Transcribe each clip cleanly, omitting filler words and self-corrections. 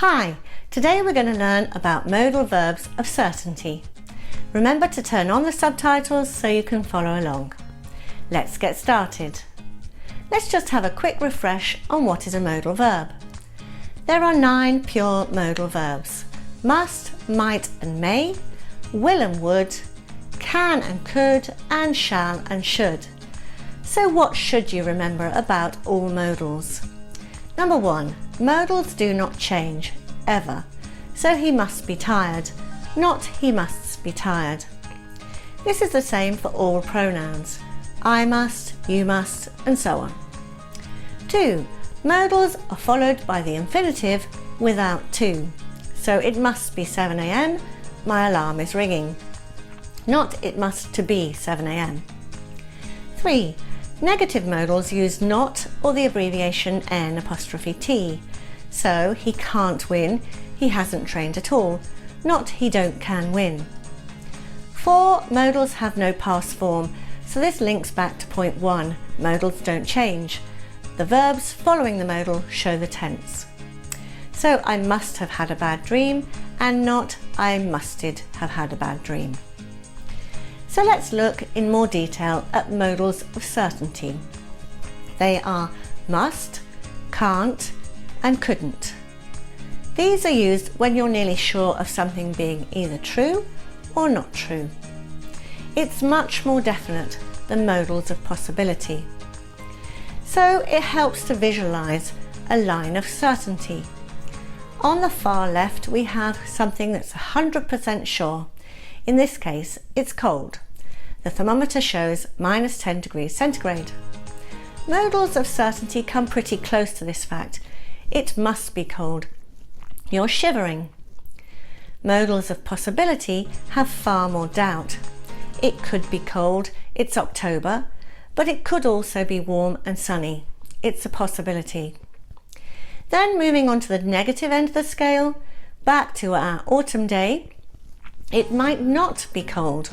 Hi, today we're going to learn about modal verbs of certainty. Remember to turn on the subtitles so you can follow along. Let's get started. Let's just have a quick refresh on what is a modal verb. There are 9 pure modal verbs: must, might and may, will and would, can and could, and shall and should. So what should you remember about all modals? Number 1, modals do not change, ever. So he must be tired, not he must be tired. This is the same for all pronouns. I must, you must, and so on. 2, modals are followed by the infinitive without to. So it must be 7 a.m, my alarm is ringing. Not it must to be 7 a.m. 3, negative modals use not or the abbreviation N''T. So he can't win, he hasn't trained at all, not he don't can win. 4, modals have no past form, so this links back to point 1, modals don't change. The verbs following the modal show the tense. So I must have had a bad dream and not I musted have had a bad dream. So let's look in more detail at modals of certainty. They are must, can't, and couldn't. These are used when you're nearly sure of something being either true or not true. It's much more definite than modals of possibility. So it helps to visualize a line of certainty. On the far left we have something that's 100% sure. In this case, it's cold. The thermometer shows -10 degrees centigrade. Modals of certainty come pretty close to this fact. It must be cold. You're shivering. Modals of possibility have far more doubt. It could be cold, it's October, but it could also be warm and sunny. It's a possibility. Then moving on to the negative end of the scale, back to our autumn day, it might not be cold.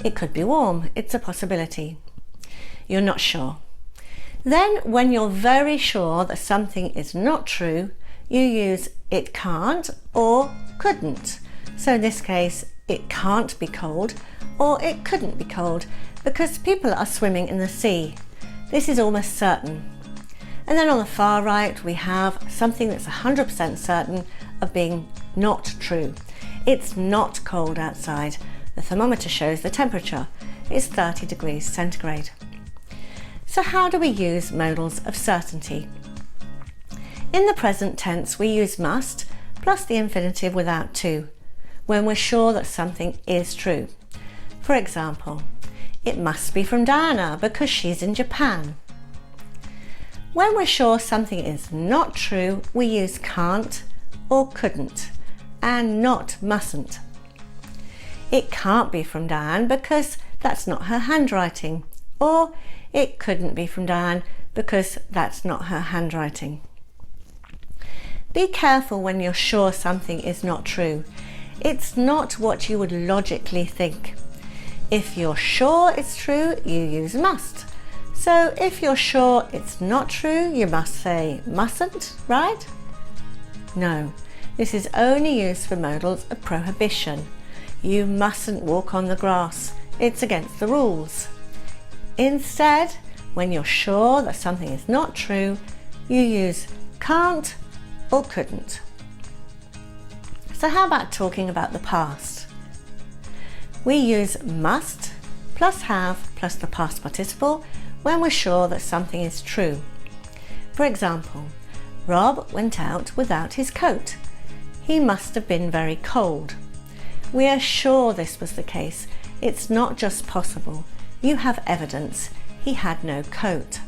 It could be warm. It's a possibility. You're not sure. Then when you're very sure that something is not true, you use it can't or couldn't. So in this case, it can't be cold or it couldn't be cold because people are swimming in the sea. This is almost certain. And then on the far right, we have something that's 100% certain of being not true. It's not cold outside. The thermometer shows the temperature. It's 30 degrees centigrade. So how do we use modals of certainty? In the present tense, we use must plus the infinitive without to, when we're sure that something is true. For example, it must be from Diana because she's in Japan. When we're sure something is not true, we use can't or couldn't, and not mustn't. It can't be from Diane because that's not her handwriting, or it couldn't be from Diane because that's not her handwriting. Be careful when you're sure something is not true. It's not what you would logically think. If you're sure it's true, you use must. So if you're sure it's not true, you must say mustn't, right? No. This is only used for modals of prohibition. You mustn't walk on the grass. It's against the rules. Instead, when you're sure that something is not true, you use can't or couldn't. So how about talking about the past? We use must plus have plus the past participle when we're sure that something is true. For example, Rob went out without his coat. He must have been very cold. We are sure this was the case. It's not just possible. You have evidence. He had no coat.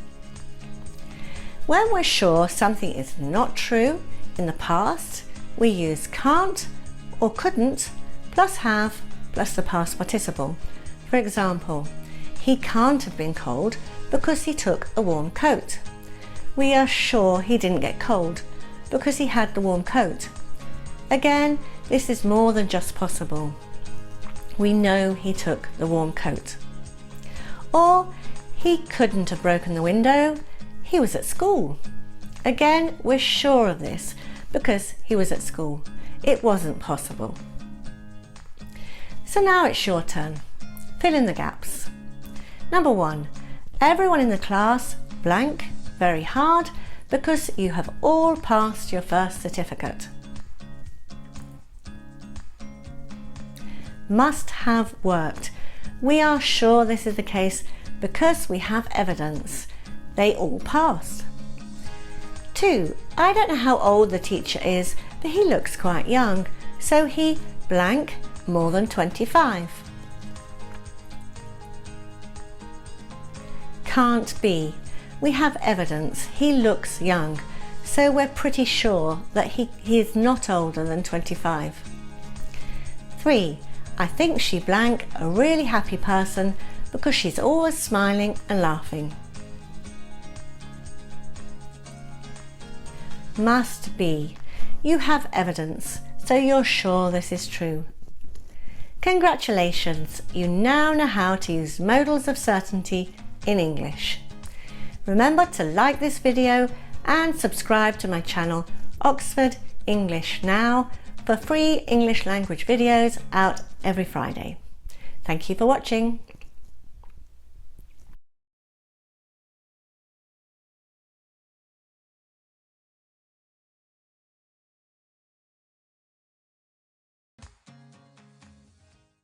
When we're sure something is not true in the past, we use can't or couldn't plus have plus the past participle. For example, he can't have been cold because he took a warm coat. We are sure he didn't get cold because he had the warm coat. Again, this is more than just possible. We know he took the warm coat. Or he couldn't have broken the window. He was at school. Again, we're sure of this because he was at school. It wasn't possible. So now it's your turn. Fill in the gaps. Number 1. Everyone in the class blank very hard because you have all passed your first certificate. Must have worked. We are sure this is the case because we have evidence. They all passed. 2. I don't know how old the teacher is, but he looks quite young, so he blank more than 25. Can't be. We have evidence. He looks young, so we're pretty sure that he is not older than 25. 3. I think she blank a really happy person because she's always smiling and laughing. Must be. You have evidence, so you're sure this is true. Congratulations, you now know how to use modals of certainty in English. Remember to like this video and subscribe to my channel Oxford English Now for free English language videos out every Friday. Thank you for watching.